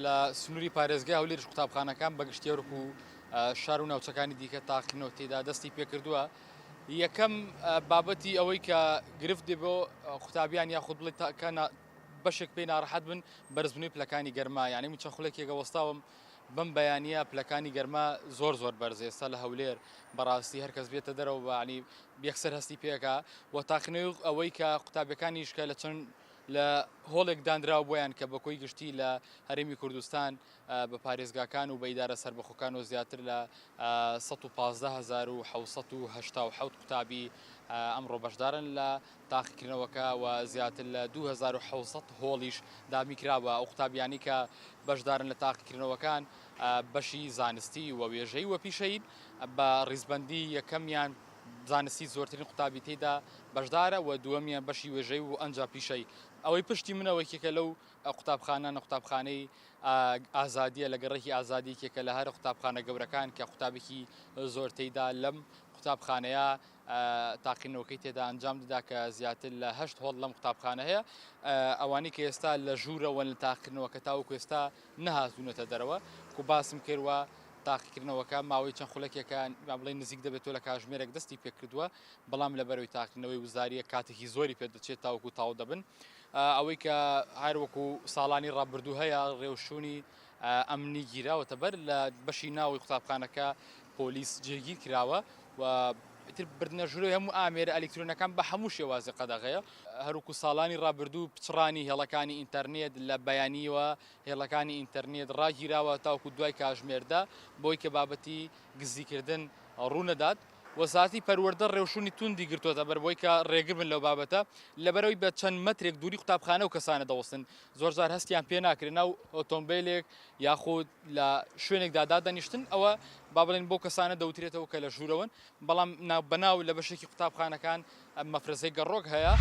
لە سنووری پارێزگای هەولێرش قوتابخانەکان بەگشتیارک و شار و ناوچەکانی دیکە تاقیکردنەوە تێدا دەستی پێکردووە. یەکەم بابەتی ئەوەی کە گرفت دێ بۆ قوتابیان یاخود بڵێ کە بەشێک پێی ناڕەحەت بن بەرزبوونی پلەکانی گەرما، یعنی من چەند خولێکێکە وەستاوم بەم بەیانیە پلەکانی گەرما زۆر بەرز ئێستا لە هەولێر بەڕاستی هەرکەس بێتە دەرەوە ینی یەکسەر هەستی پێکە و تاقینەوەی ئەوەی کە قوتابیەکانیش کە لە چەند لە هۆڵێک دانراو بۆیان کە بە کۆی گشتی لە هەرێمی کوردستان بە پارێزگاکان و بە ئیدارە سەربەخۆکان و زیاتر لە 115787 قوتابی ئەمڕۆ بەشدارن لە تاقیکردنەوەکە و زیاتر لە 2600 هۆڵیش دامیکراوە. ئەو قوتابیانی کە بەشدارن لە تاقیکردنەوەکان بەشی زانستی و وێژەی وە پیشەین بە ڕیزبەندی یەکەمیان زانستی زۆرترین قوتابی تێدا بەشدارە و دووەمیان بەشی وێژەی و ئەنج پیشەی. ئەوەی پشتی منەوەیکێکە لەو قوتابخانانە قوتابخانەی ئازادیە لە گەڕێکی ئازادیکێکە لە هەر قوتابخانە گەورەکان کە قوتابێکی زۆر تێدا لەم قوتابخانەیە تاقینەوەکەی تێدا ئەنجام دەدا کە زیاتر لە 8 هۆڵ لەم قوتابخانە هەیە. ئەوانەی کە ئێستا لە ژوورەوە لە تاقیکردنەوەکە تاوەکو ئێستا نەهاتوونەتە دەرەوە و باسم کردوە تاقیکردنەوەکە ماوەی چەند خولەکێکان بڵێ نزیک دەبێتەوە لە کاتژمێرێک دەستی پێکردووە، بەڵام لەبەرەوەی تاقیکردنەوەی وزاریە کاتێکی زۆری پێ دەچێت تاوەکو تاو دەبن. ئەوەی کە هەروەکو ساڵانی ڕابردوو هەیە ڕێوشوونی ئەمنی گیراوەتە بەر لە بەشی ناوی قوتابخانەکە پۆلیس جێگیر کراوە و تر بردنە ژوورەوەی هەموو ئامێرە ئەلکترۆنەکان بە هەموو شێوازی قەدەغەیە. هەروکو ساڵانی ڕابردوو پچڕانی هێڵەکانی ئینتەرنێت لە بەیانیوە هێڵەکانی ئینتەرنێت ڕاگیراوە تاوکو دوای کاتژمێردا بۆی کە بابەتی گزیکردن ڕوونەدات. وەزارەتی پەروەردە ڕێوشوونی توندی گرتووەتە بەر بۆی کە ڕێگر بن لەو بابەتە لەبەرەوەی بە چەند مەترێک دووری قوتابخانە و کەسانە دەوەستن زۆرجار هەستیان پێ ناکرێت ناو ئۆتۆمبیلێک یاخود لە شوێنێکدا دادەنیشتن ئەوە با بڵێن بۆ کەسانە دەوترێتەوە کە لە ژوورەوەن، بەڵام بەناو لە بەشێکی قوتابخانەکان مەفرەزەی گەڕۆک هەیە.